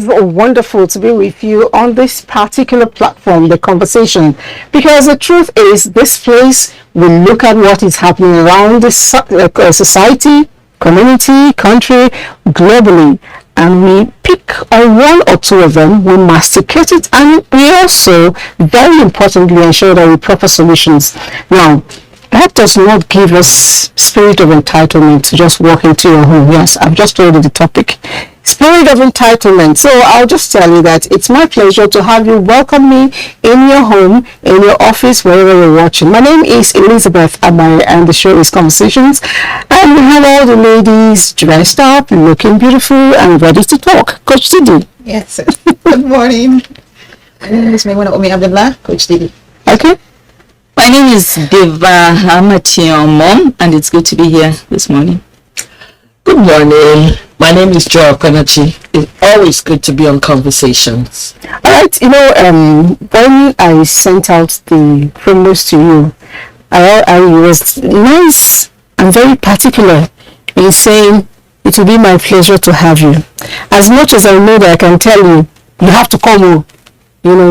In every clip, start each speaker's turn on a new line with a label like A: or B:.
A: always wonderful to be with you on this particular platform, the conversation, because the truth is, this place will look at what is happening around the society, community, country, globally, and we pick on one or two of them, we masticate it, and we also, very importantly, ensure that we proper solutions. Now, that does not give us spirit of entitlement to just walk into your home. Yes, I've just told you the topic. Spirit of entitlement. So I'll just tell you that it's my pleasure to have you welcome me in your home, in your office, wherever you're watching. My name is Elizabeth Amari, and the show is Conversations. And we have all the ladies dressed up, looking beautiful, and ready to talk. Coach Didi.
B: Yes. Good morning. My name is Maimuna Omi Abdullah, Coach Didi.
A: Okay.
C: My name is Deva Hamati, your mom, and it's good to be here this morning.
D: Good morning. My name is Joe Konachi. It's always good to be on Conversations.
A: All right. When I sent out the promos to you, I was nice and very particular in saying it will be my pleasure to have you. As much as I know that I can tell you, you have to come.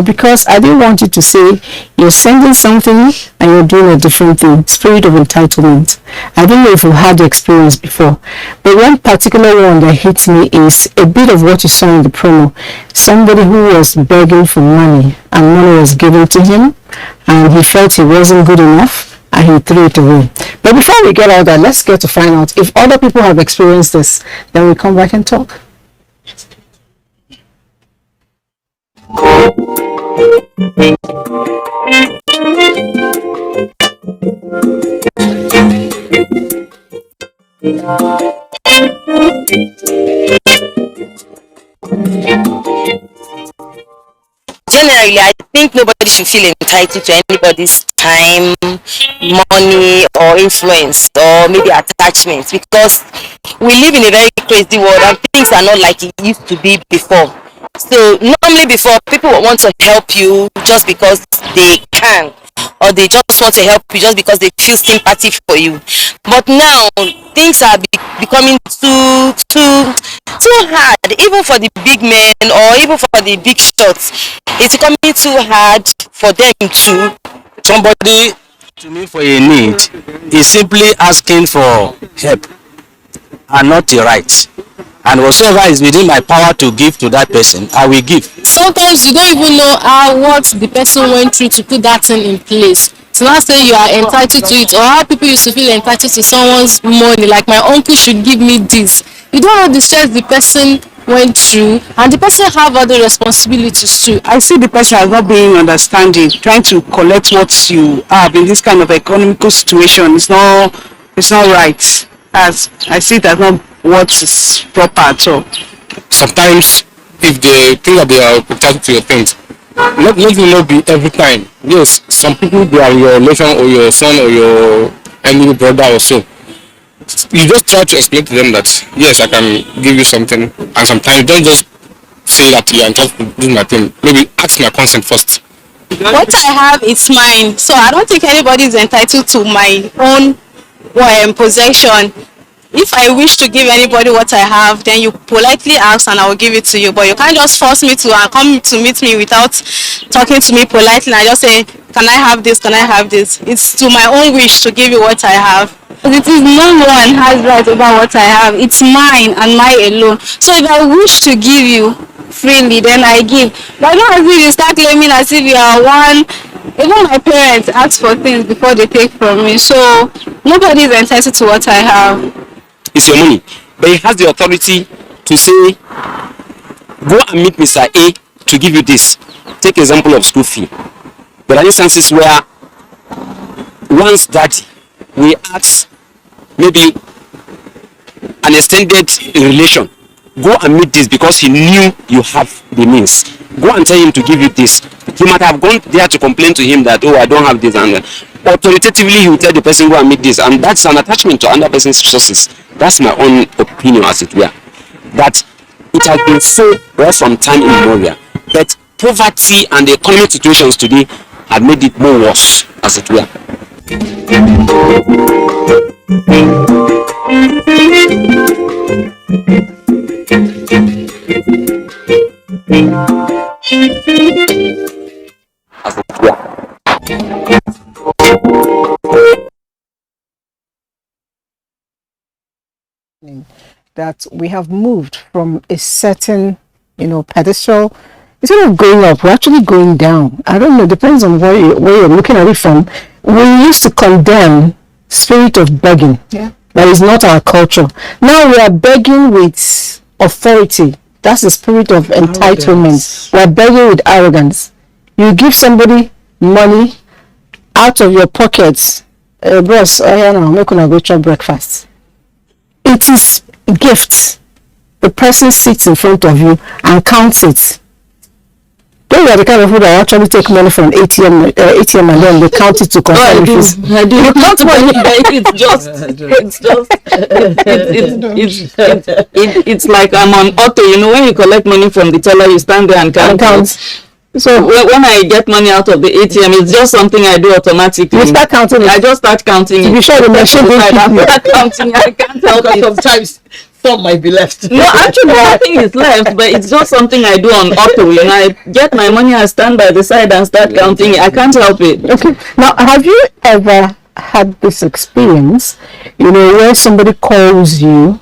A: Because I didn't want you to say you're sending something and you're doing a different thing. Spirit of entitlement. I don't know if you've had the experience before, but one particular one that hits me is a bit of what you saw in the promo. Somebody who was begging for money and money was given to him and he felt it wasn't good enough and he threw it away. But before we get all that, let's get to find out if other people have experienced this. Then we come back and talk.
E: Generally, I think nobody should feel entitled to anybody's time, money, or influence, or maybe attachments, because we live in a very crazy world and things are not like it used to be before. So normally before, people would want to help you just because they can, or they just want to help you just because they feel sympathy for you. But now things are becoming too hard, even for the big men or even for the big shots. It's becoming too hard for them to.
F: Somebody to me for a need is simply asking for help and not a right. And whatsoever is within my power to give to that person, I will give.
G: Sometimes you don't even know what the person went through to put that thing in place. So now say you are entitled to it, or how people used to feel entitled to someone's money, like my uncle should give me this. You don't know the stress the person went through, and the person have other responsibilities too.
H: I see the person as not being understanding, trying to collect what you have in this kind of economical situation. It's not right. As I see it as not what is proper at all.
I: Sometimes, if they think that they are entitled to your things, let it not be every time. Yes, some people, they are your relation or your son or your any brother or so. You just try to explain to them that yes, I can give you something, and sometimes don't just say that you are entitled to do my thing. Maybe ask my consent first.
G: What I have is mine, so I don't think anybody is entitled to my own possession. If I wish to give anybody what I have, then you politely ask and I will give it to you. But you can't just force me to come to meet me without talking to me politely. I just say, can I have this? Can I have this? It's to my own wish to give you what I have. It is no one has right over what I have. It's mine and mine alone. So if I wish to give you freely, then I give. But not as if you start claiming as if you are one. Even my parents ask for things before they take from me. So nobody is entitled to what I have.
F: It's your money, but he has the authority to say, go and meet Mr. A to give you this. Take example of school fee. There are instances where one's daddy will ask maybe an extended relation, go and meet this because he knew you have the means. Go and tell him to give you this. He might have gone there to complain to him that, oh, I don't have this, and authoritatively he will tell the person, go and meet this, and that's an attachment to another person's resources. That's my own opinion, as it were. That it has been so right from time immemorial, but poverty and the economic situations today have made it more worse, as it were.
A: that we have moved from a certain, pedestal. Instead of going up, we're actually going down. I don't know, depends on where you're looking at it from. We used to condemn spirit of begging.
B: Yeah.
A: That is not our culture. Now we are begging with authority. That's the spirit of entitlement. We are begging with arrogance. You give somebody money out of your pockets. Boss, now make una go chop breakfast. It is gifts. The person sits in front of you and counts it. Those are the kind of people that actually take money from ATM and then they count it to confirm if it's.
C: I do.
A: You count money.
C: It's like I'm on auto. When you collect money from the teller, you stand there and count. So when I get money out of the ATM, it's just something I do automatically.
A: You start counting it.
C: I just start counting it.
A: To be sure the machine will keep you.
C: Start counting. I can't help it.
D: Sometimes some might be left.
C: No, actually, nothing is left, but it's just something I do on auto. I get my money, I stand by the side and start counting it. I can't help it.
A: Okay. Now, have you ever had this experience, where somebody calls you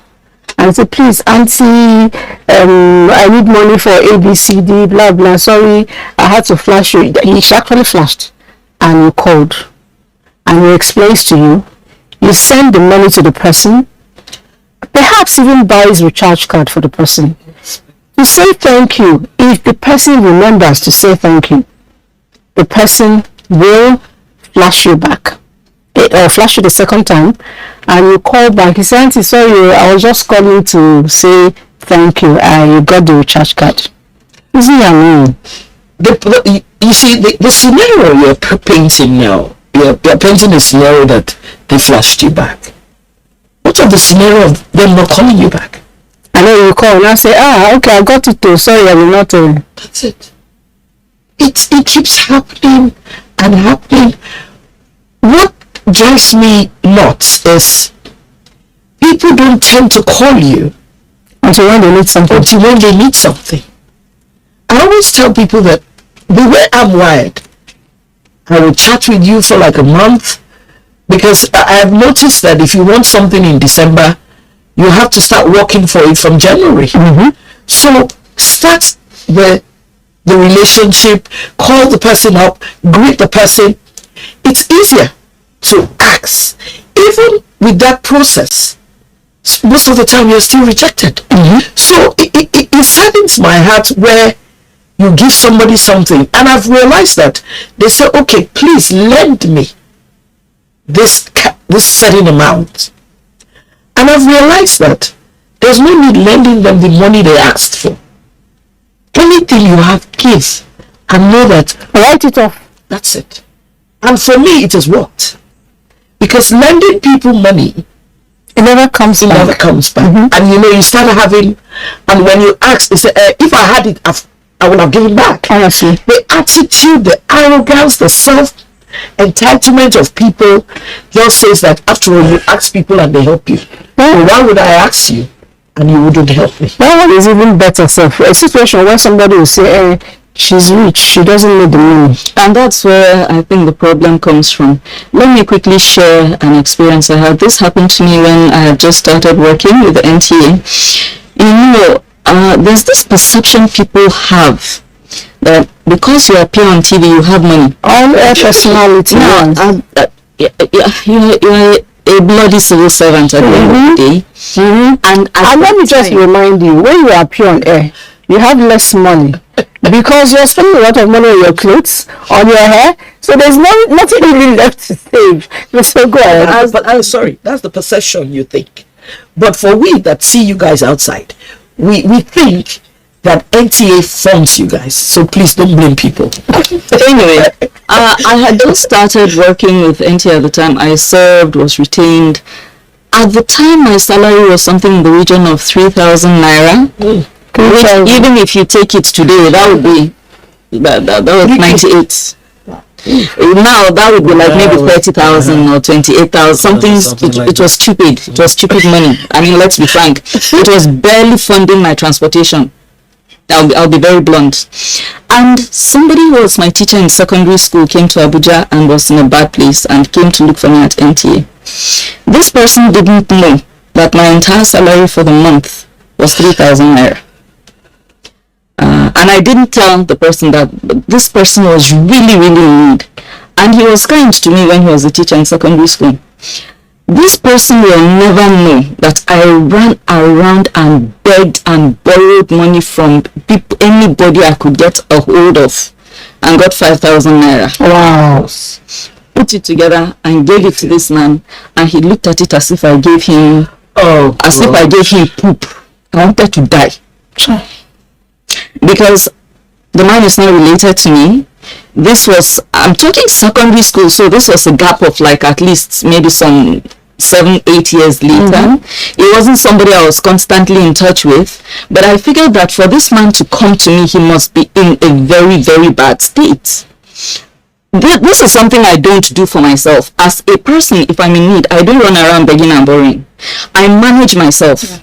A: and say, please, auntie, I need money for ABCD, blah, blah. Sorry, I had to flash you. She actually flashed and you called and he explains to you. You send the money to the person, perhaps even buys recharge card for the person. To say thank you, if the person remembers to say thank you, the person will flash you back. Or flash you the second time, and you call back. He says, auntie, sorry, I was just calling to say thank you. You got the recharge card. Isn't that mean?
D: You see, the scenario you're painting now, you're painting a scenario that they flashed you back. What of the scenario of them not calling you back?
A: I know you call and I say, okay, I got it too. Sorry, I will not.
D: That's it. It keeps happening and happening. What drives me nuts is people don't tend to call you
A: until when they need something.
D: I always tell people that the way I'm wired, I will chat with you for like a month, because I have noticed that if you want something in December, you have to start working for it from January.
A: Mm-hmm.
D: So start the relationship, call the person up, greet the person. It's easier to ask. Even with that process, most of the time you're still rejected.
A: Mm-hmm.
D: So it saddens my heart where you give somebody something, and I've realized that they say, okay, please lend me this certain amount, and I've realized that there's no need lending them the money they asked for. Anything you have, give, and know that,
A: write it off.
D: That's it. And for me, it has worked, because lending people money,
A: it never comes back.
D: Mm-hmm. And you start having, and when you ask, they say, if I had it, I would have given back.
A: Honestly,
D: the attitude, the arrogance, the self-entitlement of people just says that after all, you ask people and they help you. So why would I ask you and you wouldn't help me?
A: That one is even better. So a situation where somebody will say, she's rich, she doesn't need the money.
C: And that's where I think the problem comes from. Let me quickly share an experience I had. This happened to me when I had just started working with the NTA. There's this perception people have that because you appear on TV, you have money.
A: All air personality.
C: You're a bloody civil servant at the end of the day.
A: Mm-hmm. And let me just remind you, when you appear on air, you have less money because you're spending a lot of money on your clothes, on your hair, so there's nothing really left to save. So go ahead.
D: But I'm sorry, that's the perception you think. But for we that see you guys outside, we think that NTA funds you guys, so please don't blame people.
C: Anyway, I had just started working with NTA at the time. I served, was retained. At the time, my salary was something in the region of 3,000 naira. Which, even if you take it today, that would be that was 98. Now that would be like maybe 30,000 or 28,000. Something. It was stupid. It was stupid money. I mean, let's be frank. It was barely funding my transportation. I'll be very blunt. And somebody who was my teacher in secondary school came to Abuja and was in a bad place and came to look for me at NTA. This person didn't know that my entire salary for the month was 3,000 naira. And I didn't tell the person that this person was really, really in need. And he was kind to me when he was a teacher in secondary school. This person will never know that I ran around and begged and borrowed money from people, anybody I could get a hold of, and got 5,000 naira.
A: Wow.
C: Put it together and gave it to this man, and he looked at it as if I gave him, if I gave him poop. I wanted to die. Because the man is not related to me. This was, I'm talking secondary school, so this was a gap of like at least maybe some 7-8 years later. It wasn't somebody I was constantly in touch with, but I figured that for this man to come to me, he must be in a very, very bad state. This is something I don't do for myself. As a person, if I'm in need, I don't run around begging and borrowing. I manage myself.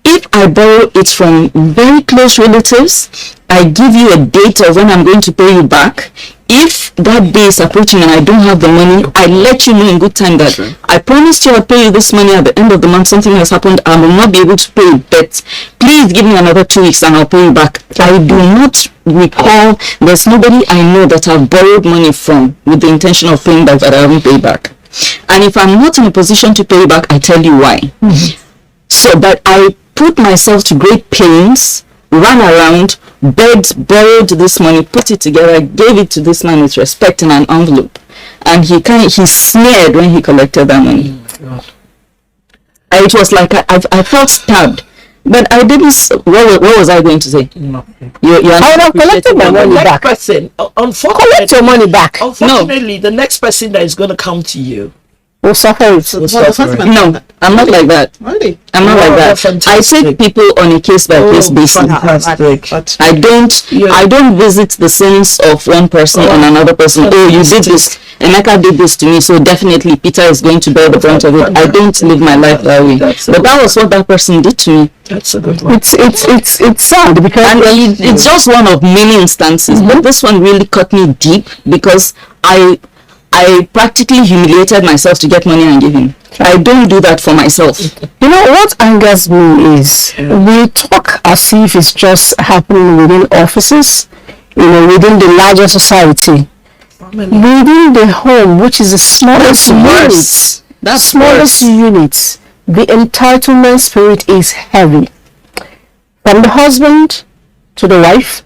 C: If I borrow it from very close relatives, I give you a date of when I'm going to pay you back. If that day is approaching and I don't have the money, I let you know in good time that I promised you I'll pay you this money at the end of the month. Something has happened. I will not be able to pay, but please give me another 2 weeks and I'll pay you back. I do not recall, there's nobody I know that I've borrowed money from with the intention of paying back that I haven't paid back. And if I'm not in a position to pay back, I tell you why. So that I put myself to great pains, ran around, begged, borrowed this money, put it together, gave it to this man with respect in an envelope, and he sneered when he collected that money. It was like I felt stabbed, but I didn't. What was I going to say?
D: Nothing.
C: I
A: would have collected my money back.
D: Person,
A: Collect your money back.
D: Unfortunately, the next person that is going to come to you
A: We'll suffer it.
C: No, I'm not like that.
B: Really?
C: I'm not like that. I take people on a case by case basis.
D: Fantastic.
C: I don't visit the sins of one person on another person. Oh, you did this. Emeka did this to me, so definitely Peter is going to bear the brunt of it. I don't live my life that way. But that was what that person did to me.
D: That's a good one.
A: It's sad because
C: it's just one of many instances. But this one really cut me deep because I practically humiliated myself to get money and give him. I don't do that for myself.
A: You know what angers me is we talk as if it's just happening within offices, within the larger society. Within the home, which is the smallest unit, the entitlement spirit is heavy. From the husband to the wife,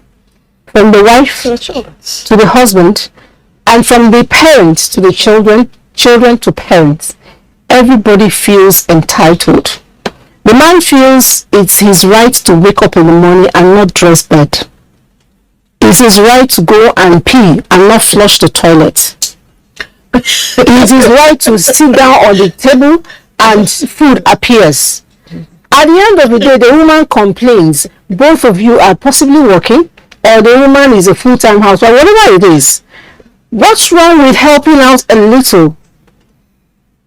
A: from the wife to the husband, and from the parents to the children, children to parents. Everybody feels entitled. The man feels it's his right to wake up in the morning and not dress bed. It's his right to go and pee and not flush the toilet. It's his right to sit down on the table and food appears. At the end of the day, the woman complains. Both of you are possibly working, or the woman is a full-time housewife, whatever it is. What's wrong with helping out a little?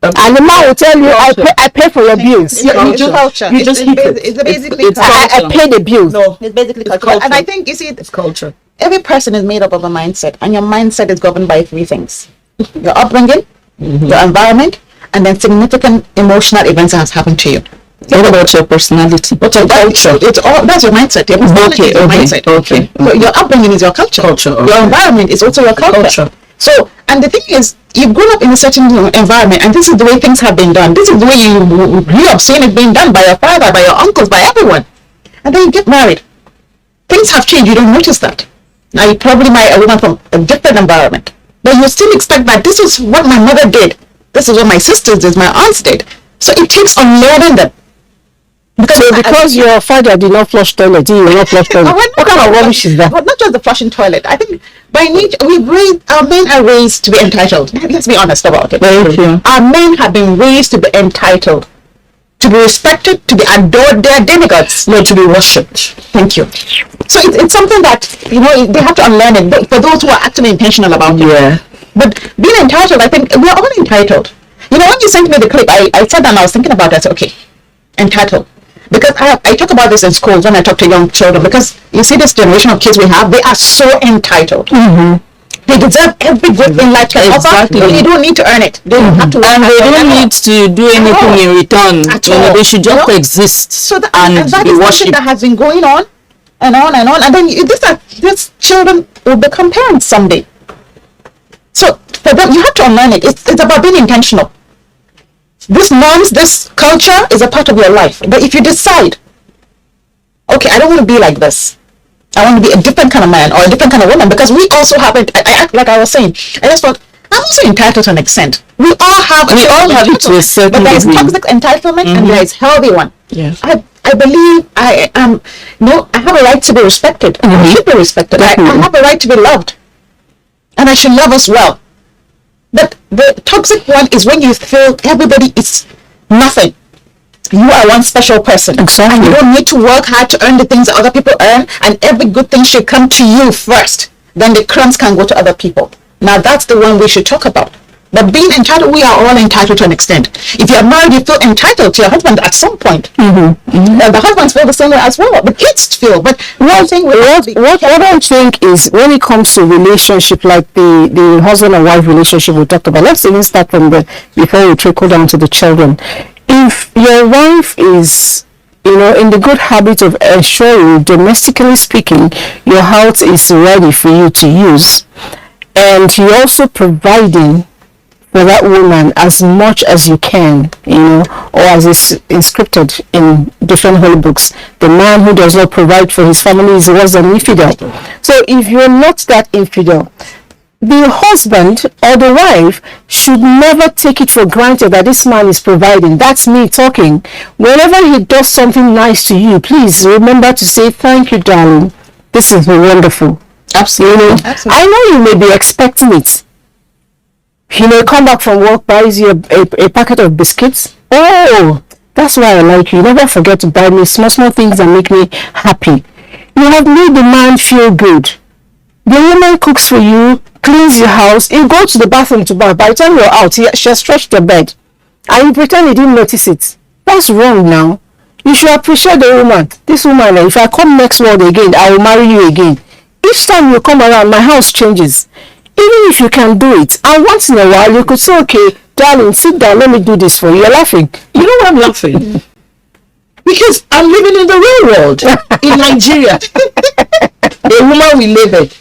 A: And the man will tell you, I pay for your bills.
B: It's basically
A: I pay the bills.
B: No, it's basically culture. And I think, you see,
D: it's culture.
B: Every person is made up of a mindset, and your mindset is governed by three things: your upbringing, your environment, and then significant emotional events that has happened to you.
C: What about your personality?
B: What's your culture? It's all that's your mindset. Your personality is your mindset.
C: Okay.
B: So your upbringing is your culture. Your environment is also your culture. So, and the thing is, you've grown up in a certain environment, and this is the way things have been done. This is the way you grew up seeing it being done by your father, by your uncles, by everyone. And then you get married. Things have changed. You don't notice that. Now you probably marry a woman from a different environment, but you still expect that this is what my mother did. This is what my sisters did, my aunts did. So it takes unlearning them.
A: Because your father did not flush toilet, you will not flush toilet. What kind of rubbish is that?
B: But not just the flushing toilet. I think by nature, our men are raised to be entitled. Let's be honest about it.
C: Very true.
B: Our men have been raised to be entitled, to be respected, to be adored. They are demigods.
D: No, to be worshipped.
B: Thank you. So it's something that, they have to unlearn it. But for those who are actually intentional about it.
D: Yeah.
B: But being entitled, I think we're all entitled. When you sent me the clip, I sat down and I was thinking about it. I said, okay, entitled. Because I talk about this in schools when I talk to young children, because you see this generation of kids we have, they are so entitled. They deserve every good thing life can offer.
C: Exactly.
B: They don't need to earn it. They don't have to.
C: And they don't need to do anything in return.
B: At
C: You know,
B: all.
C: they should just
B: You know?
C: exist
B: So that,
C: and
B: that
C: be
B: is something
C: worshipped.
B: that has been going on and on and on. And then these children will become parents someday. So for them, you have to unlearn it. It's about being intentional. This norms, this culture is a part of your life. But if you decide, okay, I don't want to be like this. I want to be a different kind of man or a different kind of woman, because we also have it. Like I was saying, I just thought I'm also entitled to an extent. We all have
C: it to a certain
B: but there is
C: degree.
B: toxic entitlement and there is healthy one.
D: Yes.
B: I believe I am. No, I have a right to be respected. And I should be respected. I have a right to be loved, and I should love us well. But the toxic one is when you feel everybody is nothing. You are one special person.
A: Exactly.
B: And you don't need to work hard to earn the things that other people earn, and every good thing should come to you first. Then the crumbs can go to other people. Now that's the one we should talk about. But being entitled, we are all entitled to an extent. If you're married, you feel entitled to your husband at some point. The husbands feel the same way as well. The kids feel. But one thing
A: what I think is, when it comes to relationship, like the husband and wife relationship we talked about, let's even start from before we trickle down to the children. If your wife is, in the good habit of ensuring, domestically speaking, your house is ready for you to use, and you're also providing for that woman as much as you can, or as is inscripted in different holy books, the man who does not provide for his family is worse than infidel. So if you're not that infidel, the husband or the wife should never take it for granted that this man is providing. That's me talking. Whenever he does something nice to you, please remember to say, thank you, darling. This is wonderful.
C: Absolutely.
A: I know you may be expecting it. He may come back from work, buys you a packet of biscuits. Oh, that's why I like you. Never forget to buy me small things that make me happy. You have made the man feel good. The woman cooks for you, cleans your house, you go to the bathroom to bath. By the time you're out, she has stretched your bed, and you pretend you didn't notice it. That's wrong now. You should appreciate the woman. This woman, if I come next world again, I will marry you again. Each time you come around, my house changes. Even if you can do it, and once in a while you could say, okay, darling, sit down, let me do this for you. You're laughing.
D: You know why I'm laughing? Because I'm living in the real world in Nigeria. A woman will live it.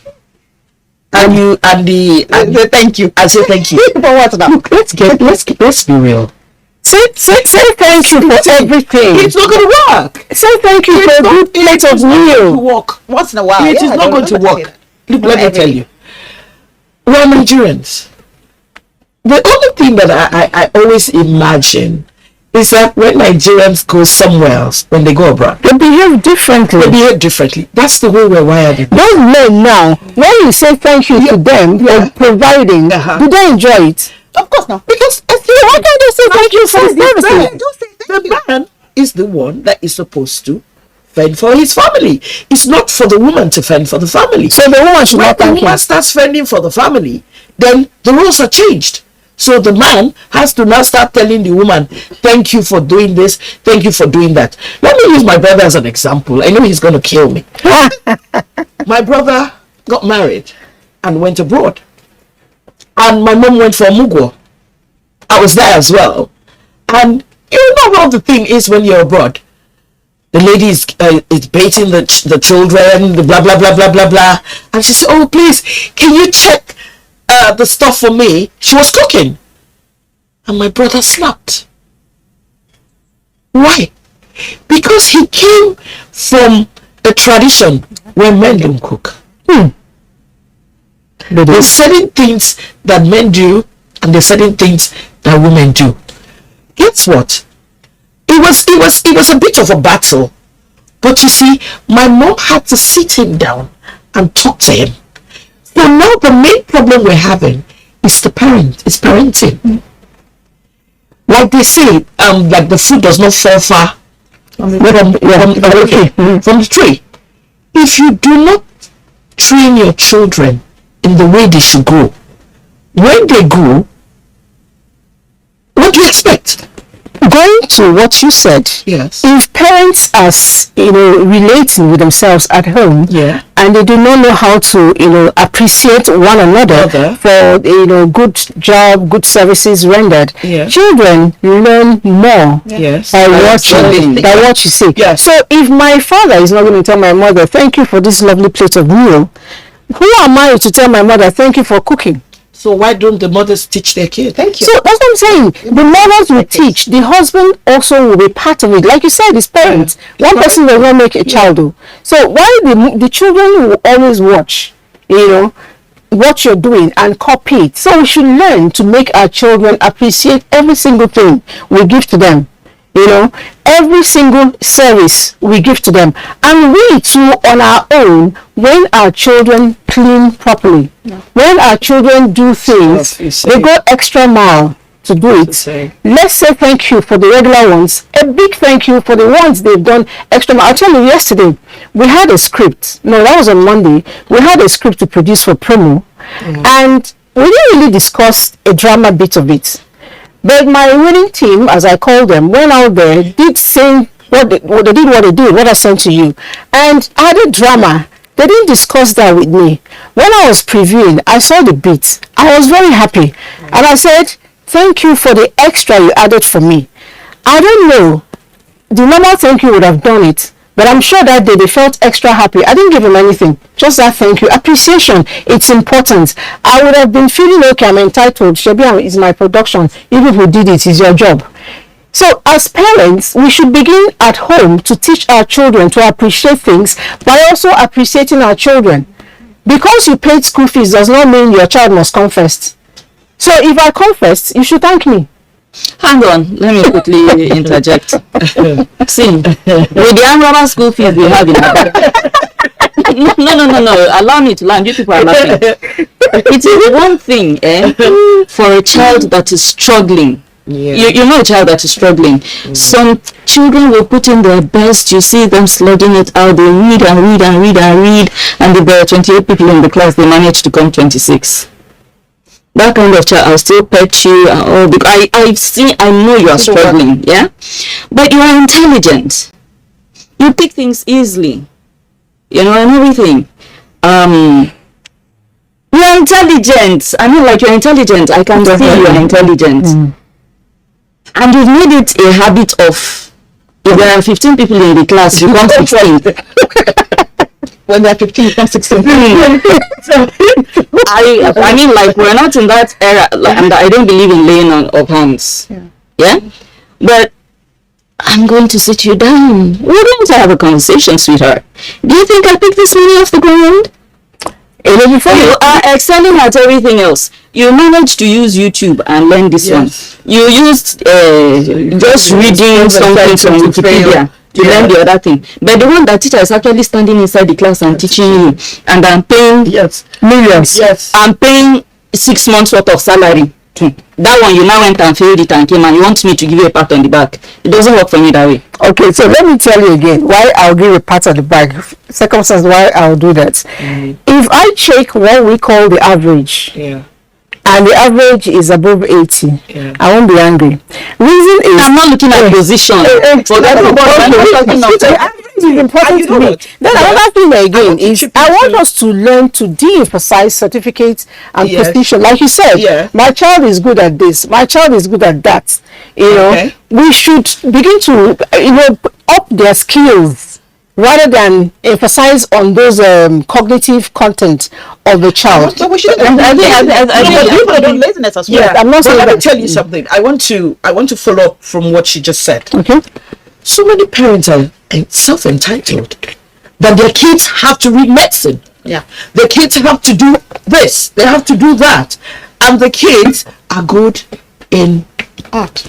D: Thank you. I say thank you.
B: for what now?
D: Let's be real.
A: Say thank you for everything.
D: It's not going to work.
A: Say thank you for a good plate of
D: To
A: meal.
D: work.
B: Once in a while.
D: It is not going to work. Look, let me tell you. We're Nigerians. The only thing that I always imagine is that when Nigerians go somewhere else, when they go abroad,
A: They behave differently.
D: That's the way we're wired.
A: Those men now, when you say thank you to them for providing, do they enjoy it?
B: Of course not.
D: Because
A: Why can't they say thank you for everything?
D: the man is the one that is supposed to fend for his family. It's not for the woman to fend for the family.
A: So the woman should
D: When
A: not
D: the
A: thank
D: woman
A: him.
D: starts fending for the family, then the roles are changed. So the man has to now start telling the woman, thank you for doing this, thank you for doing that. Let me use my brother as an example. I know he's going to kill me. My brother got married and went abroad. And my mom went for Mugo. I was there as well. And you know how the thing is when you're abroad. The lady is baiting the children, the blah, blah, blah, blah, blah, blah. And she said, oh, please, can you check the stuff for me? She was cooking. And my brother snapped. Why? Because he came from a tradition where men don't cook. There's certain things that men do, and there's certain things that women do. Guess what? It was a bit of a battle. But you see, my mom had to sit him down and talk to him. So now the main problem we're having is it's parenting. Like they say, like the food does not fall far from the tree. If you do not train your children in the way they should grow, when they grow, what do you expect?
A: going to what you said,
D: Yes.
A: if parents are, relating with themselves at home,
D: Yeah.
A: and they do not know how to, appreciate one another for, good job, good services rendered,
D: Yeah.
A: children learn more
D: Yes.
A: by what you say.
D: Yes.
A: So if my father is not going to tell my mother, thank you for this lovely plate of meal, who am I to tell my mother, thank you for cooking?
D: So why don't the mothers teach their kids?
B: Thank you.
A: So that's what I'm saying. The mothers will teach. The husband also will be part of it. Like you said, his parents. One person will not make a child do. So why the children will always watch, what you're doing and copy it. So we should learn to make our children appreciate every single thing we give to them. Every single service we give to them. And we too, on our own, when our children clean properly, when our children do things, they go extra mile to do it. Let's say thank you for the regular ones. A big thank you for the ones they've done extra mile. I'll tell you, yesterday, we had a script. No, that was on Monday. We had a script to produce for promo. And we didn't really discuss a drama bit of it. But my winning team, as I call them, went out there, did sing what they did, what I sent to you, and added drama. They didn't discuss that with me. When I was previewing, I saw the beats. I was very happy. And I said, thank you for the extra you added for me. I don't know. The normal thank you would have done it. But I'm sure that day they felt extra happy. I didn't give them anything. Just that thank you. Appreciation. It's important. I would have been feeling okay, I'm entitled. Shebi is my production. Even if you did it, it's your job. So as parents, we should begin at home to teach our children to appreciate things by also appreciating our children. Because you paid school fees does not mean your child must come first. So if I come first, you should thank me.
C: Hang on, let me quickly interject. See, with the annual school fees we have in Abuja. No. Allow me to learn. You people are laughing. It is one thing, for a child that is struggling. Yeah. You know a child that is struggling. Some children will put in their best. You see them slugging it out. They read and read and read and read. And if there are 28 people in the class, they manage to come 26. That kind of child, I'll still pet you and all, because I know you are struggling, yeah? But you are intelligent. You pick things easily, and everything. You are intelligent. I mean, like, you're intelligent. I can see you are intelligent. And you've made it a habit of, if there are 15 people in the class, you come 16.
B: When they're 15, you come 16.
C: I mean, like, we're not in that era, and I don't believe in laying on of hands. Yeah? But I'm going to sit you down. We're going to have a conversation, sweetheart. Do you think I picked this money off the ground? You are excelling at everything else. You managed to use YouTube and learn this one. You used just reading something from Wikipedia to learn the other thing. But the one that teacher is actually standing inside the class and teaching you, and I'm paying millions. I'm paying 6 months worth of salary. That one you now went and failed it and came and you want me to give you a pat on the back. It doesn't work for me that way.
A: Okay, so let me tell you again why I'll give a pat on the back. Circumstance why I'll do that. If I check what we call the average, and the average is above 80, I won't be angry. Reason is
C: I'm not looking at position.
A: Is important to me. Then another thing again is I want us to learn to de-emphasize certificates and position. Like you said, my child is good at this, my child is good at that. We should begin to up their skills rather than emphasize on those cognitive content of the child.
B: So we should. I think laziness as well.
A: Yeah, I'm not saying
D: let me tell you something. I want to follow up from what she just said.
A: Okay.
D: So many parents are self-entitled that their kids have to read medicine.
B: Yeah.
D: Their kids have to do this. They have to do that. And the kids are good in art.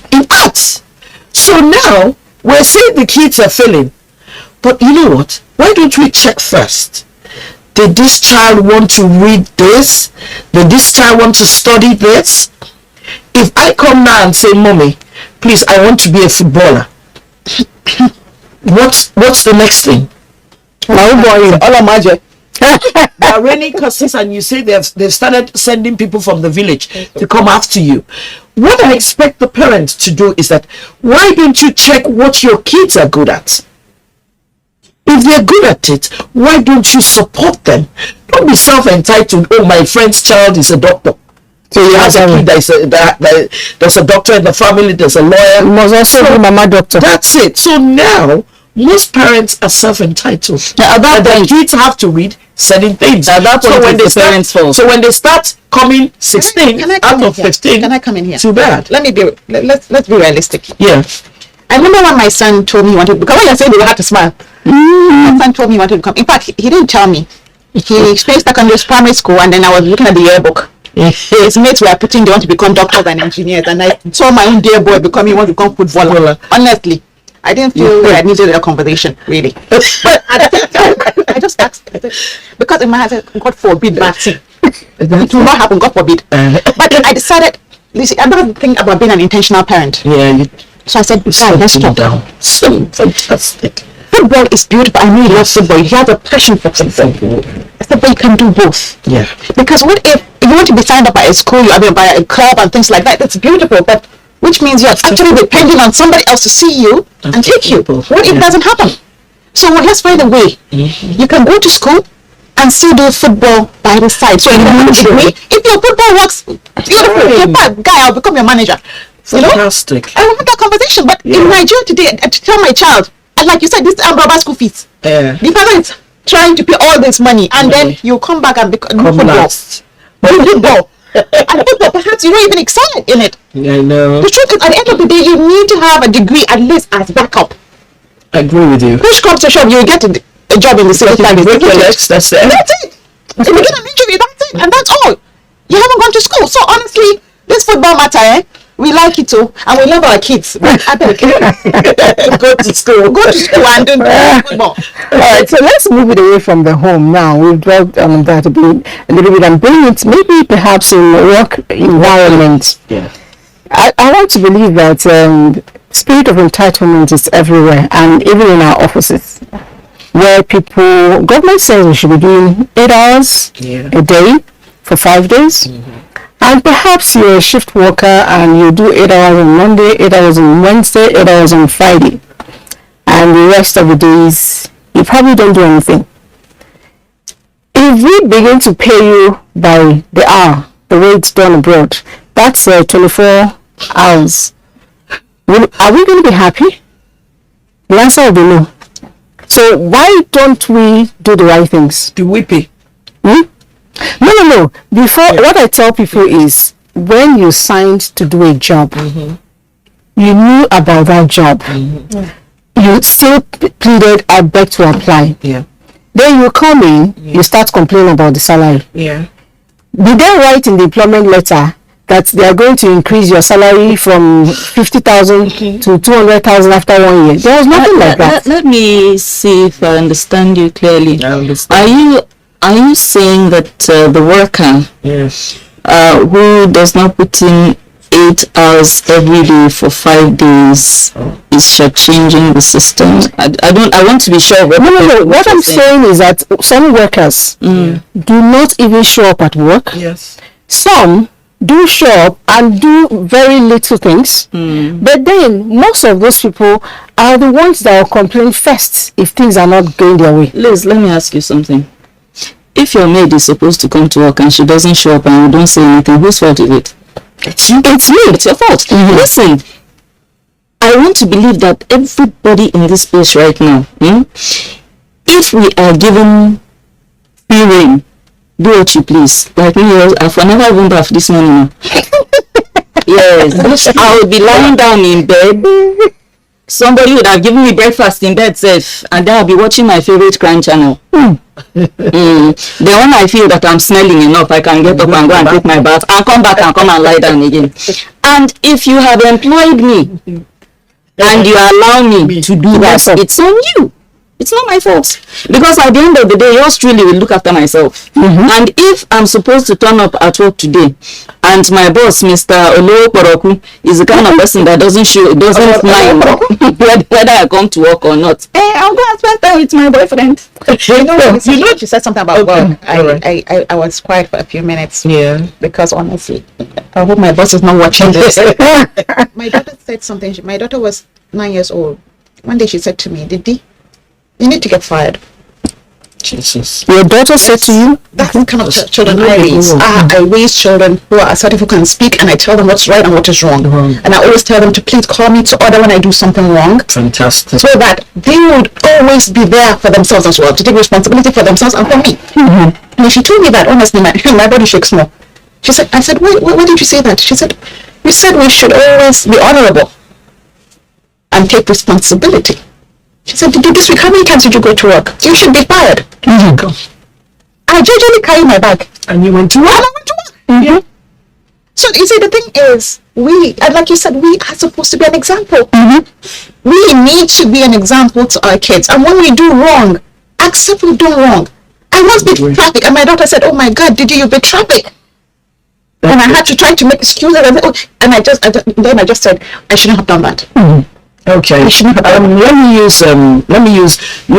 D: So now we're saying the kids are failing. But you know what? Why don't we check first? Did this child want to read this? Did this child want to study this? If I come now and say, Mommy, please, I want to be a footballer. What's the next thing? There are raining courses and you say they've started sending people from the village to come after you. what I expect the parents to do is that, why don't you check what your kids are good at? If they're good at it, why don't you support them? Don't be self-entitled. Oh, my friend's child is a doctor. So he has a kid there's a doctor in the family, there's a lawyer.
A: You must also be mama doctor.
D: That's it. So now, most parents are self-entitled.
A: At that
D: and
A: point,
D: the kids have to read certain things.
A: At that point,
D: so when they start,
C: parents' fault.
D: so when they start coming 16 out of 15,
B: can I come in here?
D: too bad.
B: Let's be realistic.
D: Yeah.
B: I remember when my son told me he wanted, because when you're saying they had to smile, my son told me he wanted to come. In fact, he didn't tell me. He finished secondary primary school, and then I was looking at the yearbook. His mates were putting they want to become doctors and engineers, and I saw my own dear boy he want to become footballer. Honestly, I didn't feel I needed a conversation, really. But at the same time, I just asked, because in my head, God forbid bad thing. It will not happen, God forbid. But I decided, listen, I don't think about being an intentional parent.
D: Yeah.
B: So I said, let's talk.
D: Down. So fantastic.
B: Football is beautiful. I know you love football. You have a passion for football. I said, but you can do both.
D: Yeah.
B: Because what if you want to be signed up by a school, by a club and things like that? That's beautiful. But which means you're actually depending on somebody else to see you and take you. What if it doesn't happen? So let's find a way. You can go to school and still do football by the side. So if your football works, beautiful. You're a guy, I'll become your manager.
D: Fantastic.
B: I will have that conversation. But in Nigeria today, to tell my child, and like you said, this is school fees. The father is trying to pay all this money, and then you come back and become football. Football. And football, perhaps you don't even excel in it.
D: I know.
B: The truth is, at the end of the day, you need to have a degree at least as backup.
D: I agree with you.
B: Push comes to shove, you get a job in the civil service.
D: That's it.
B: That's it. If you get an injury, that's it, and that's all. You haven't gone to school. So honestly, this football matter, we like it too, and we love our kids. But I beg, go to school and do football.
A: All right, so let's move it away from the home now. We've dwelt on that a little bit and bring it maybe perhaps in a work environment.
D: Yeah.
A: I want to believe that spirit of entitlement is everywhere, and even in our offices, where government says we should be doing 8 hours a day for 5 days. And perhaps you're a shift worker and you do 8 hours on Monday, 8 hours on Wednesday, 8 hours on Friday. And the rest of the days, you probably don't do anything. If we begin to pay you by the hour, the way it's done abroad, that's 24 hours. Are we going to be happy? The answer will be no. So why don't we do the right things?
D: Do we pay?
A: No. Before, what I tell people is, when you signed to do a job, you knew about that job. You still pleaded, I beg to apply.
D: Yeah.
A: Then you come in, you start complaining about the salary.
D: Yeah.
A: Did they write in the employment letter that they are going to increase your salary from 50,000 to 200,000 after 1 year? There was nothing like that.
C: Let me see if I understand you clearly.
D: I understand.
C: Are you saying that the worker who does not put in 8 hours every day for 5 days is shortchanging the system? I want to be sure.
A: No. What I'm saying is that some workers do not even show up at work.
D: Yes.
A: Some do show up and do very little things. But then most of those people are the ones that will complain first if things are not going their way.
C: Liz, let me ask you something. If your maid is supposed to come to work and she doesn't show up and you don't say anything, whose fault is it? It's you. It's me. It's your fault. Listen, I want to believe that everybody in this place right now, if we are given free rein, do what you please. Like me, I've never even bath this morning. Yes, I would be lying down in bed. Somebody would have given me breakfast in bed safe, and then I'll be watching my favorite crime channel. Then when I feel that I'm smelling enough, I can get up and go and take my bath and come back and come and lie down again. And if you have employed me and you allow me to do that, it's on you. It's not my fault, because at the end of the day, yours truly will look after myself. And if I'm supposed to turn up at work today, and my boss, Mr. Olo Poroku, is the kind of person that doesn't mind whether I come to work or not, I'll go and spend time with my boyfriend.
B: You know, she said something about work. I was quiet for a few minutes.
D: Yeah.
B: Because honestly, I hope my boss is not watching this. My daughter said something. My daughter was 9 years old. One day she said to me, Didi, you need to get fired.
D: Jesus.
A: Your daughter said to you?
B: That's the kind of children I raise. I raise children who are assertive, who can speak, and I tell them what's right and what is wrong. And I always tell them to please call me to order when I do something wrong.
D: Fantastic.
B: So that they would always be there for themselves as well, to take responsibility for themselves and for me. And she told me that, honestly, my body shakes more. She said, I said, why did you say that? She said, you said we should always be honorable and take responsibility. She said, did you this week, how many times did you go to work? You should be fired. I generally carry my bag.
D: And you went to work?
B: And I went to work. Yeah. So you see, the thing is, and like you said, we are supposed to be an example. We need to be an example to our kids. And when we do wrong, accept we've done wrong. I once beat traffic, and my daughter said, oh my God, did you beat traffic? And I had to try to make excuses. And I just said, I shouldn't have done that.
D: Okay. Let me use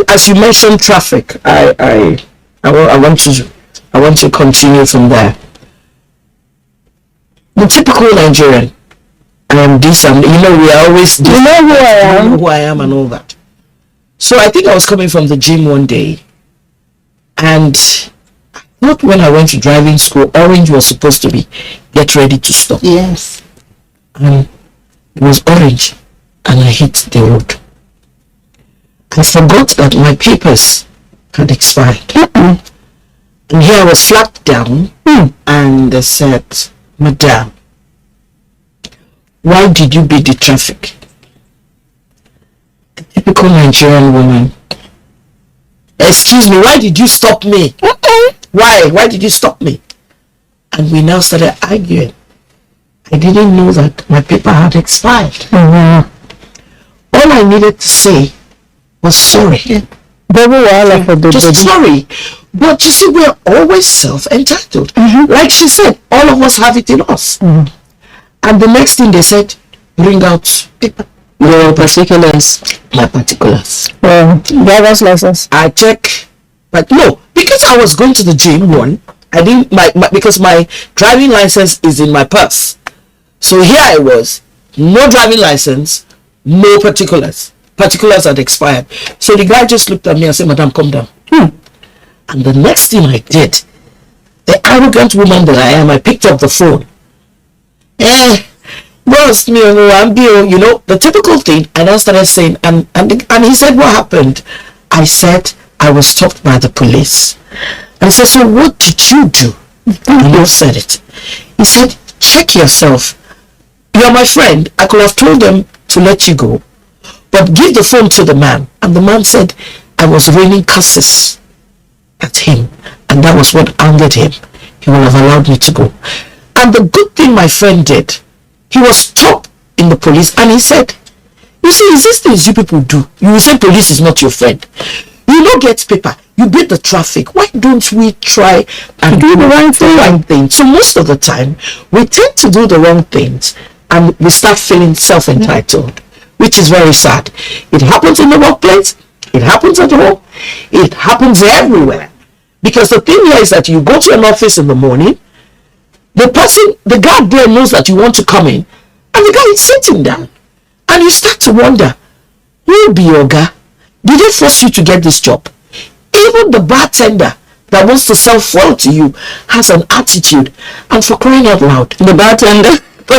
D: as you mentioned traffic. I want to continue from there. The typical Nigerian, we are always
A: You know
D: who I am and all that. So I think I was coming from the gym one day, and not when I went to driving school, orange was supposed to be get ready to stop.
B: Yes.
D: And it was orange. And I hit the road. I forgot that my papers had expired. And here I was flagged down, and they said, Madam, why did you beat the traffic? The typical Nigerian woman. Excuse me, why did you stop me? Why did you stop me? And we now started arguing. I didn't know that my paper had expired. All I needed to say was sorry. Just sorry. But you see, we're always self-entitled. Like she said, all of us have it in us. And the next thing they said, bring out paper.
C: Your particulars.
D: My particulars.
A: Driver's license.
D: I check, but no, because I was going to the gym, I didn't, because my driving license is in my purse. So here I was, no driving license, no particulars. Particulars had expired. So the guy just looked at me and said, Madam, come down. And the next thing I did, the arrogant woman that I am, I picked up the phone. Boss, me, the typical thing. And I started saying, and he said, what happened? I said, I was stopped by the police. And he said, so what did you do? And you said it. He said, check yourself. You're my friend. I could have told them to let you go, but give the phone to the man. And the man said, I was raining curses at him, and that was what angered him. He would have allowed me to go. And the good thing my friend did, he was top in the police, and he said, you see, it's these things you people do. You will say police is not your friend. You don't get paper. You beat the traffic. Why don't we try and do the right thing? So most of the time, we tend to do the wrong things, and we start feeling self-entitled, which is very sad. It happens in the workplace. It happens at home. It happens everywhere. Because the thing here is that you go to an office in the morning, the guard there knows that you want to come in, and the guy is sitting down. And you start to wonder, who will be your guy? Did they force you to get this job? Even the bartender that wants to sell fuel to you has an attitude. And for crying out loud, the bartender, the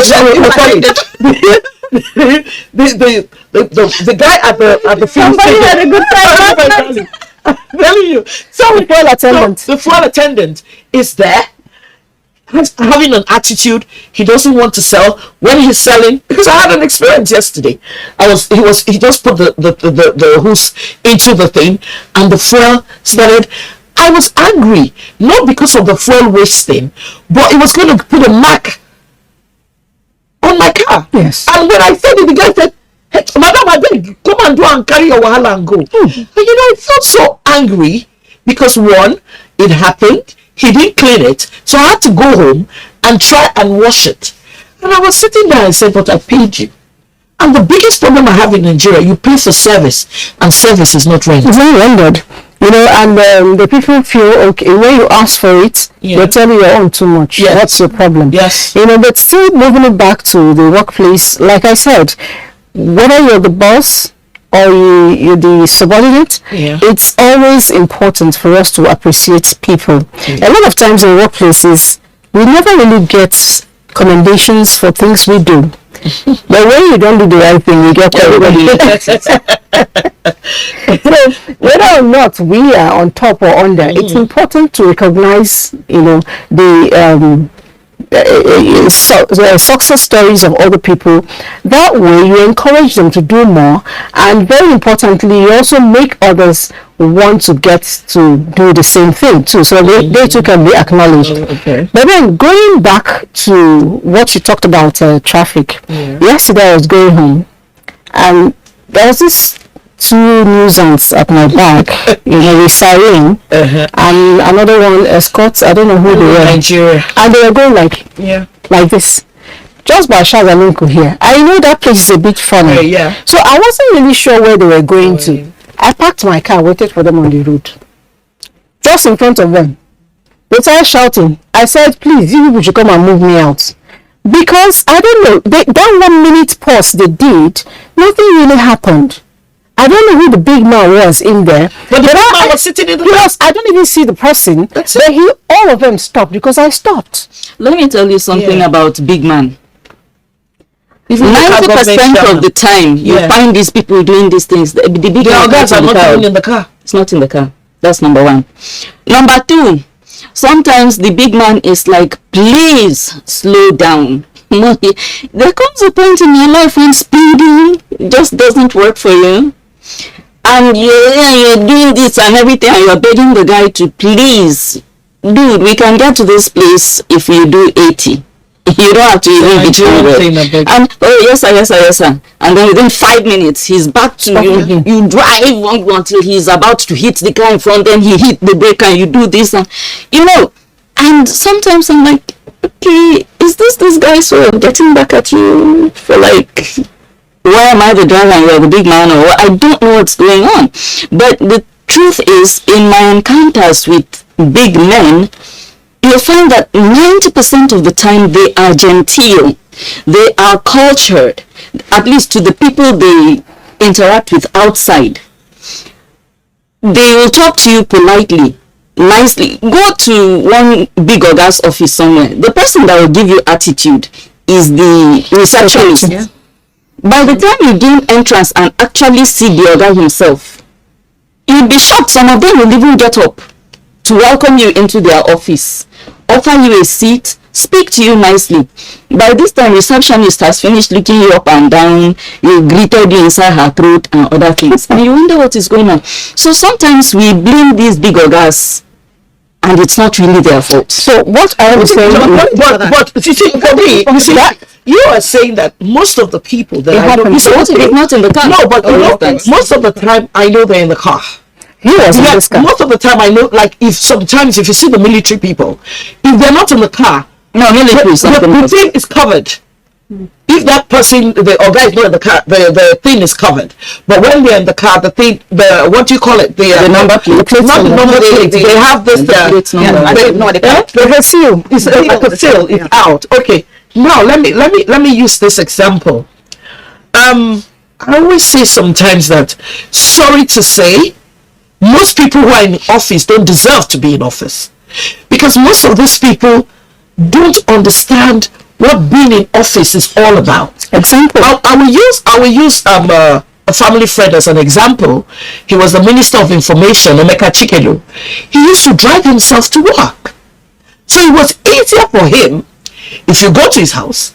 D: guy at the film station had a good time. I'm telling you. So the fuel attendant is there, having an attitude. He doesn't want to sell. When he's selling, because I had an experience yesterday, he just put the hose into the thing, and the fuel started. I was angry, not because of the fuel wasting, but it was going to put a mark on my car.
A: Yes.
D: And when I said it, the guy said, hey, Madam, I beg, come and do and carry your wahala and go. And I felt so angry because one, it happened, he didn't clean it, so I had to go home and try and wash it. And I was sitting there and said, but I paid you. And the biggest problem I have in Nigeria, you pay for service, and service is not rendered.
A: It's not rendered. And the people feel, okay, when you ask for it, they tell you you're on too much.
D: Yes.
A: What's your problem?
D: Yes.
A: But still moving it back to the workplace, like I said, whether you're the boss or you're the subordinate, it's always important for us to appreciate people. A lot of times in workplaces, we never really get commendations for things we do. But when you don't do the right thing, you get everybody. So whether or not we are on top or under, it's important to recognize, the success stories of other people. That way you encourage them to do more, and very importantly, you also make others want to get to do the same thing too, so they too can be acknowledged. But then going back to what you talked about, traffic, yesterday I was going home and there was this two nuisance at my back, with siren, and another one escorts, I don't know who they were,
D: Nigeria.
A: and they were going like this, just by Shagalinku here. I know that place is a bit funny, so I wasn't really sure where they were going to. I parked my car, waited for them on the road, just in front of them. They started shouting. I said, please, you people should come and move me out, because I don't know, that 1 minute pause they did, nothing really happened. I don't know who the big man was in there,
D: but the big man was sitting in the
A: car. I don't even see the person. But all of them stopped because I stopped.
C: Let me tell you something about big man. 90% of the time, you find these people doing these things. The big
D: guys are not even in the car.
C: It's not in the car. That's number one. Number two, sometimes the big man is like, please slow down. There comes a point in your life when speeding just doesn't work for you. And you're doing this and everything, and you're begging the guy to please, dude, we can get to this place if you do 80. You don't have to even be doing. And yes sir. And then within 5 minutes, he's back to you. You drive until he's about to hit the car in front, then he hit the brake, and you do this, and And sometimes I'm like, okay, is this guy's way of getting back at you for like, why am I the driver and you're the big man, or I don't know what's going on. But the truth is, in my encounters with big men, you'll find that 90% of the time they are genteel, they are cultured, at least to the people they interact with outside. They will talk to you politely, nicely. Go to one big oga's office somewhere. The person that will give you attitude is the receptionist. By the time you gain entrance and actually see the oga himself, you'll be shocked. Some of them will even get up to welcome you into their office, offer you a seat, speak to you nicely. By this time, receptionist has finished looking you up and down, you greeted you inside her throat and other things, and you wonder what is going on. So sometimes we blame these big ogas, and it's not really their fault.
A: So what I was saying,
D: but you see, for me, you are saying that most of the people that I know,
C: not in the car.
D: No, but most of the time I know they're in the car.
A: He was in this car.
D: Most of the time I know, like, if you see the military people, if they're not in the car, the thing is covered. If that person, the guy is not in the car, the thing is covered. But when they're in the car, the thing, what do you call it? The
C: number plate.
D: Not the number plate. They have this. The seal. It's like a seal. It's out. Okay. Now let me use this example. I always say sometimes that, sorry to say, most people who are in office don't deserve to be in office, because most of these people don't understand what being in office is all about.
A: Example.
D: I will use a family friend as an example. He was the Minister of Information, Emeka Chikelu. He used to drive himself to work, so it was easier for him. If you go to his house,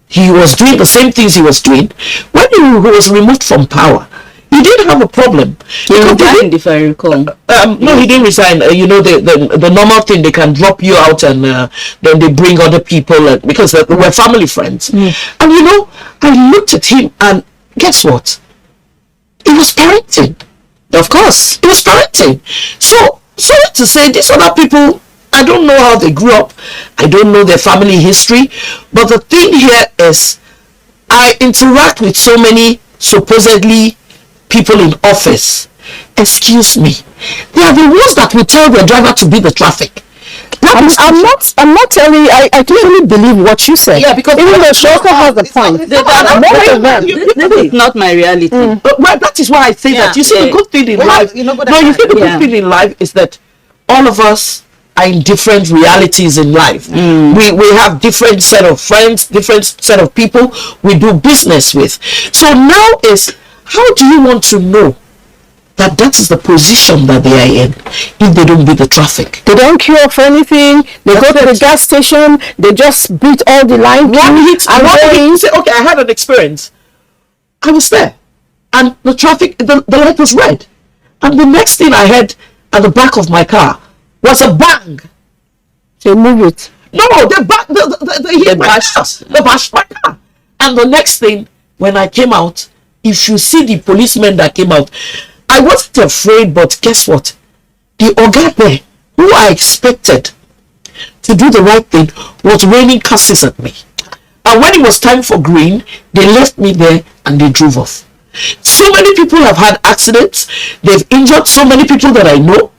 D: he was doing the same things he was doing when he was removed from power. He didn't have a problem.
C: He resigned, if I recall.
D: No, he didn't resign. The normal thing, they can drop you out, and then they bring other people, because they were family friends. And I looked at him, and guess what? It was parenting.
B: Of course.
D: It was parenting. So, sorry to say, these other people, I don't know how they grew up. I don't know their family history. But the thing here is, I interact with so many supposedly people in office. Excuse me. They are the ones that will tell their driver to beat the traffic.
A: I'm not telling you, I totally believe what you said.
D: Yeah, because
A: even though she also has a point.
C: This is not my reality.
D: Well, that is why I say that. You see, the good thing in life, you see, the good thing in life is that all of us are in different realities in life. We have different set of friends, different set of people we do business with. So now is, how do you want to know that is the position that they are in if they don't beat the traffic?
A: They don't queue up for anything. They go to the gas station. They just beat all the line.
D: Say, okay, I had an experience. I was there, and the traffic, the light was red, and the next thing I heard at the back of my car was a bang.
A: They move it.
D: No, they bashed my car. And the next thing, when I came out, if you see the policemen that came out, I wasn't afraid, but guess what? The Oga there, who I expected to do the right thing, was raining curses at me. And when it was time for green, they left me there and they drove off. So many people have had accidents. They've injured so many people that I know.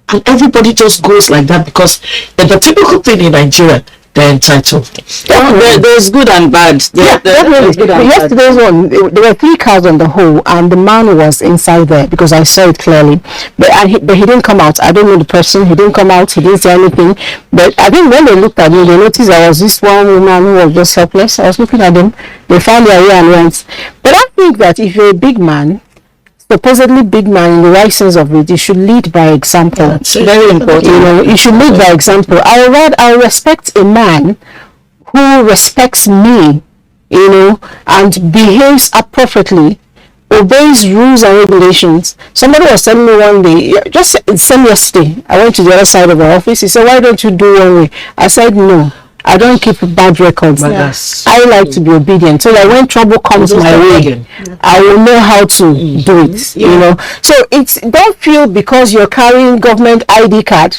D: And everybody just goes like that because the typical thing in Nigeria, they're entitled.
C: There's good and bad.
A: Definitely. Yesterday's one, there were 3 cars on the whole, and the man was inside there because I saw it clearly. But he didn't come out. I don't know the person. He didn't come out. He didn't say anything. But I think when they looked at me, they noticed I was this one woman who was just helpless. I was looking at them. They found their way and went. But I think that if you're a big man, supposedly big man in the right sense of it, you should lead by example.
D: That's very important.
A: You know, you should lead by example. I respect a man who respects me, you know, and behaves appropriately, obeys rules and regulations. Somebody was telling me one day, just same yesterday, I went to the other side of the office. He said, why don't you do one way? I said, no. I don't keep bad records. I like to be obedient. So that when trouble comes my way, I will know how to do it. You know. So don't feel because you're carrying government ID card,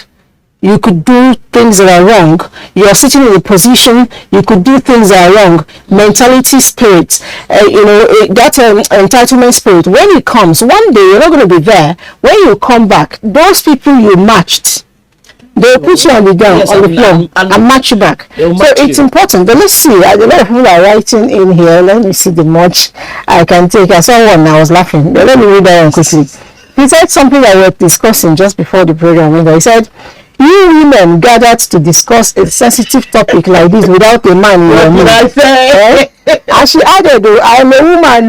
A: you could do things that are wrong. You're sitting in a position, you could do things that are wrong. Mentality spirit, that entitlement spirit. When it comes, one day you're not going to be there. When you come back, those people you matched, they'll put you on the ground, on the floor, and match you back. So it's important. But let's see. A lot of people are writing in here. Let me see the much I can take. I saw one. I was laughing. But let me read that one quickly. He said something that we were discussing just before the program. He said, "You women gathered to discuss a sensitive topic like this without a man in your midst." And she added, "I'm a woman."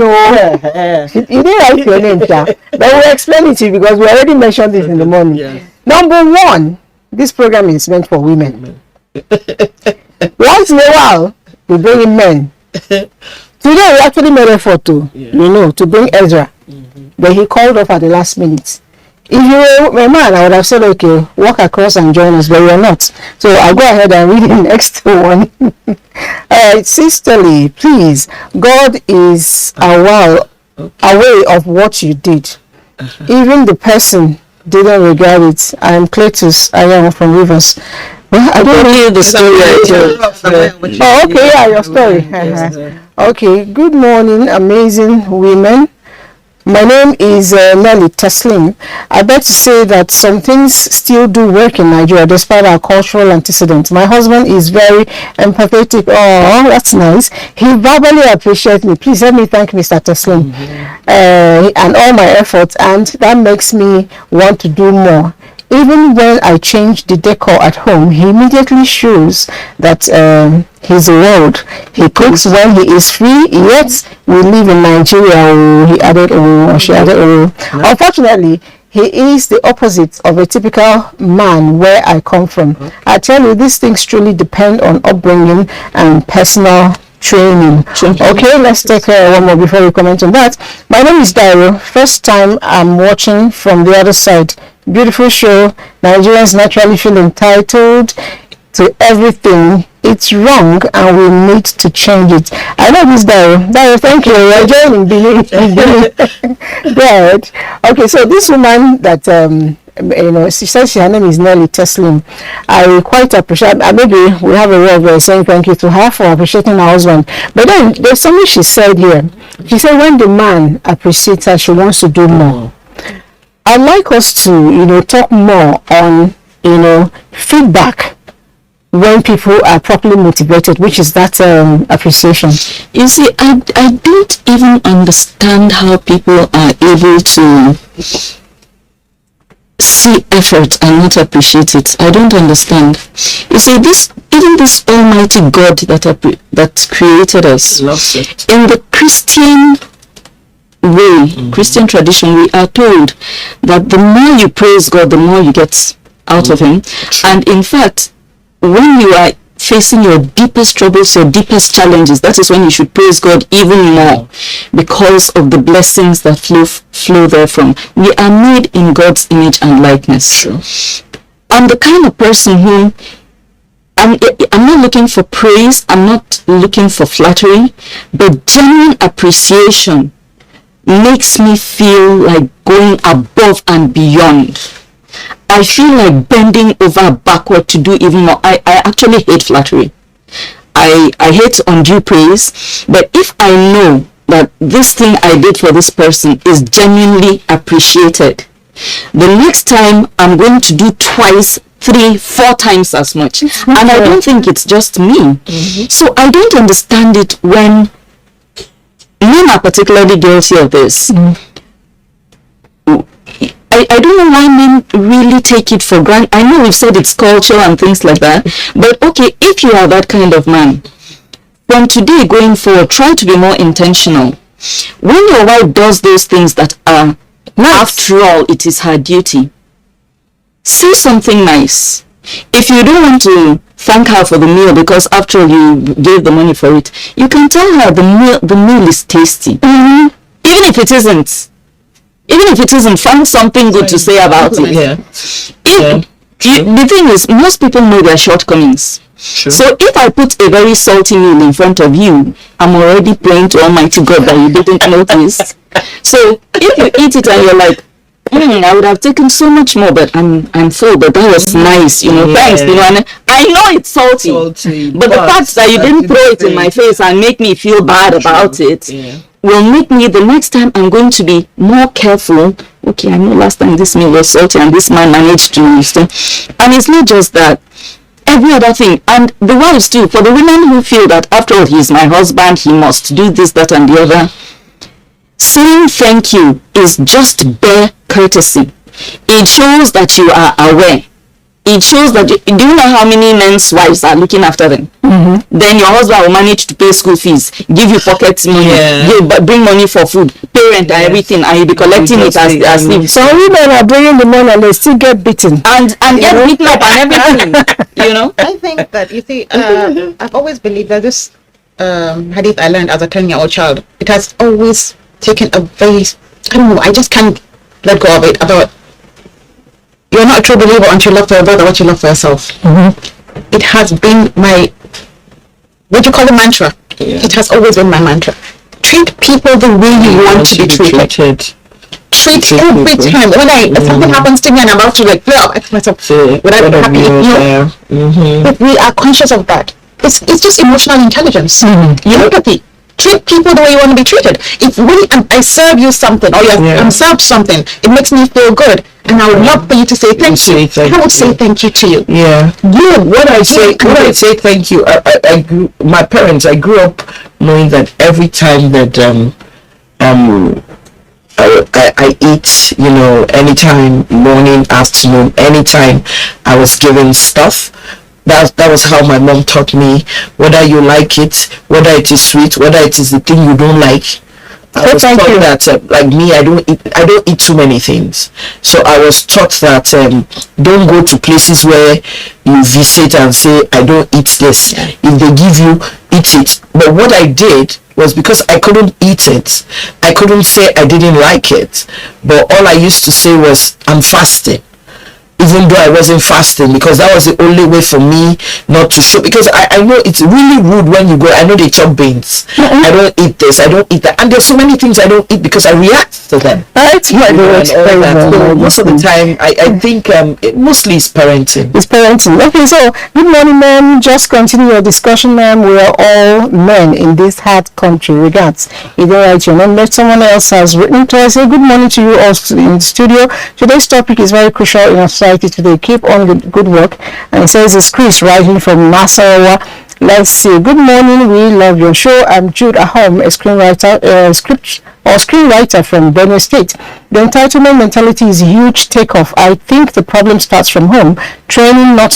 A: You didn't write your name, but we'll explain it to you because we already mentioned this in the morning. Number one. This program is meant for women. Once in a while, we bring in men. Today, we actually made an effort to bring Ezra. But he called off at the last minute. If you were a man, I would have said, okay, walk across and join us, but you're not. So I'll go ahead and read the next one. Sisterly, please, God is aware of what you did. Even the person didn't regard it. I am Cletus. I am from Rivers. Well, I don't hear the story. Okay, your story. Okay, good morning, amazing women. My name is Nelly Teslim. I bet to say that some things still do work in Nigeria despite our cultural antecedents. My husband is very empathetic. Oh, that's nice. He verbally appreciates me. Please help me thank Mr. Teslim and all my efforts, and that makes me want to do more. Even when I change the decor at home, he immediately shows that he's a world. He cooks when he is free, yet we live in Nigeria. He added, she added, Unfortunately, he is the opposite of a typical man where I come from. I tell you, these things truly depend on upbringing and personal training. Okay, let's take one more before we comment on that. My name is Dairo. First time I'm watching from the other side. Beautiful show. Nigerians naturally feel entitled to everything it's wrong and we need to change it. I know this Dayo, thank you. You're joining Billy. Good. Okay, so this woman that she says her name is Nelly Teslim. I quite appreciate. Maybe we have a way of saying thank you to her for appreciating her husband. But then there's something she said here. She said when the man appreciates her, she wants to do more. I'd like us to, talk more on, feedback when people are properly motivated, which is that appreciation.
C: You see, I don't even understand how people are able to see effort and not appreciate it. I don't understand. You see, this Almighty God that created us,
D: Loves it.
C: in the Christian way, Christian tradition, we are told that the more you praise God, the more you get out of Him. And in fact, when you are facing your deepest troubles, your deepest challenges, that is when you should praise God even more, because of the blessings that flow therefrom. We are made in God's image and likeness.
D: True.
C: I'm the kind of person who I'm not looking for praise, I'm not looking for flattery, but genuine appreciation makes me feel like going above and beyond. I feel like bending over backward to do even more. I actually hate flattery. I hate undue praise. But if I know that this thing I did for this person is genuinely appreciated, the next time I'm going to do twice, 3, 4 times as much. And I don't think it's just me. So I don't understand it when men are particularly guilty of this. I don't know why men really take it for granted. I know we've said it's culture and things like that, but okay, if you are that kind of man, from today going forward, try to be more intentional. When your wife does those things that are, after all, it is her duty, say something nice. If you don't want to thank her for the meal because after all you gave the money for it, you can tell her the meal is tasty. Even if it isn't. Even if it isn't, find something good to say about it. The thing is, most people know their shortcomings.
D: Sure.
C: So if I put a very salty meal in front of you, I'm already praying to Almighty God that you didn't notice. So if you eat it and you're like, I would have taken so much more, but I'm full, but that was nice, thanks, and I know it's salty, but the fact that you didn't throw it in my face and make me feel bad about it will make me, the next time I'm going to be more careful. Okay, I know last time this meal was salty and this man managed to understand. And it's not just that, every other thing. And the wives too, for the women who feel that after all he's my husband, he must do this, that and the other, saying thank you is just bare courtesy. It shows that you are aware. It shows that do you know how many men's wives are looking after them? Then your husband will manage to pay school fees, give you pocket money, bring money for food, parent and everything, and you'll be collecting it as if.
A: Some women are bringing the money and they still get beaten.
C: And get beaten up and everything.
B: I think that, you see, I've always believed that this hadith I learned as a 10-year-old child, it has always taken a very, I don't know, I just can't let go of it, about you're not a true believer until you love for your brother what you love for yourself. It has been my, what you call, the mantra. It has always been my mantra. Treat people the way you want to be treated. Treat every time. When something happens to me and I'm about to blow up, I ask myself, would I be happy? If we are conscious of that, it's just emotional intelligence. Empathy. Treat people the way you want to be treated. If I serve you something, or I'm served something, it makes me feel good, and I would love for you to say thank you. I would say thank you to you.
D: When I say thank you, I grew up knowing that every time that I eat, anytime, morning, afternoon, anytime I was given stuff, that was how my mom taught me, whether you like it, whether it is sweet, whether it is the thing you don't like. I was taught that, like me, I don't eat too many things. So I was taught that don't go to places where you visit and say, I don't eat this. If they give you, eat it. But what I did was, because I couldn't eat it, I couldn't say I didn't like it. But all I used to say was, I'm fasting. even though I wasn't fasting, because that was the only way for me not to show, because I know it's really rude when you go, I know they chop beans, I don't eat this, I don't eat that, and there's so many things I don't eat because I react to them.
A: Right,
D: So most of the time I think it mostly is parenting.
A: It's parenting. Okay, so good morning, ma'am. Just continue your discussion, ma'am. We are all men in this hard country. Regards. You don't write your name. Let someone else has written to us. Say good morning to you all in the studio. Today's topic is very crucial in our society today. Keep on the good work. And it says it's Chris writing from Nasarawa. Let's see. Good morning. We love your show. I'm Jude Ahom, a screenwriter from Benue State. The entitlement mentality is a huge takeoff. I think the problem starts from home. Training, not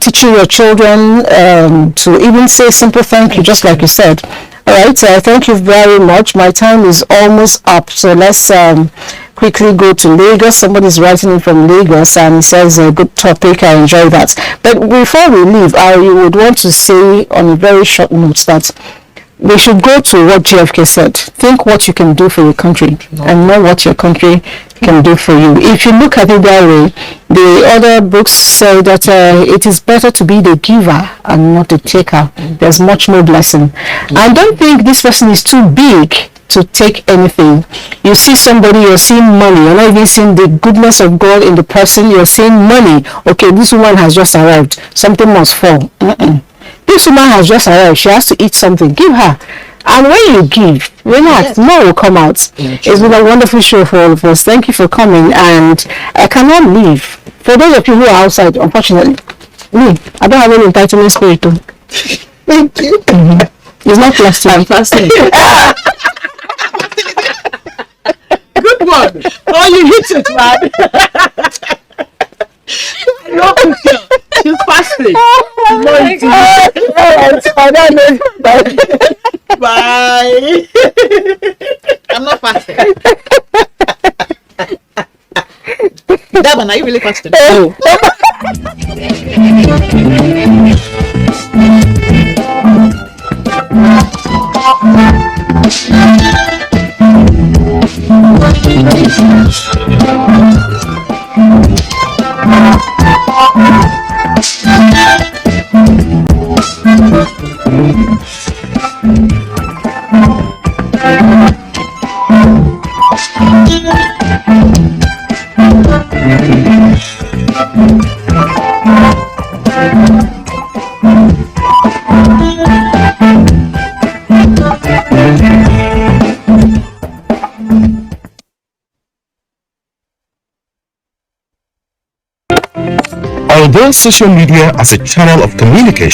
A: teaching your children to even say simple thank you, just like you said. All right, thank you very much. My time is almost up, so let's quickly go to Lagos. Somebody's writing in from Lagos and he says a good topic. I enjoy that. But before we leave, I would want to say on a very short note that we should go to what JFK said. Think what you can do for your country and not what your country can do for you. If you look at it that way, the other books say that it is better to be the giver and not the taker. There's much more blessing. I don't think this person is too big to take anything. You see somebody, you're seeing money, you're not even seeing the goodness of God in the person, you're seeing money. Okay, this woman has just arrived, something must fall. This woman has just arrived, she has to eat something, give her. And when you give, relax, more will come out. It's been a wonderful show for all of us. Thank you for coming, and I cannot leave. For those of you who are outside, unfortunately, I don't have any entitlement spirit too.
D: Thank you.
A: It's not plastic.
C: I'm fasting.
D: Good one. Oh, you hit it, man. No, she's fasting. Bye.
B: I'm not fasting. That one, are you really fasting?
A: No.
J: Although social media as a channel of communication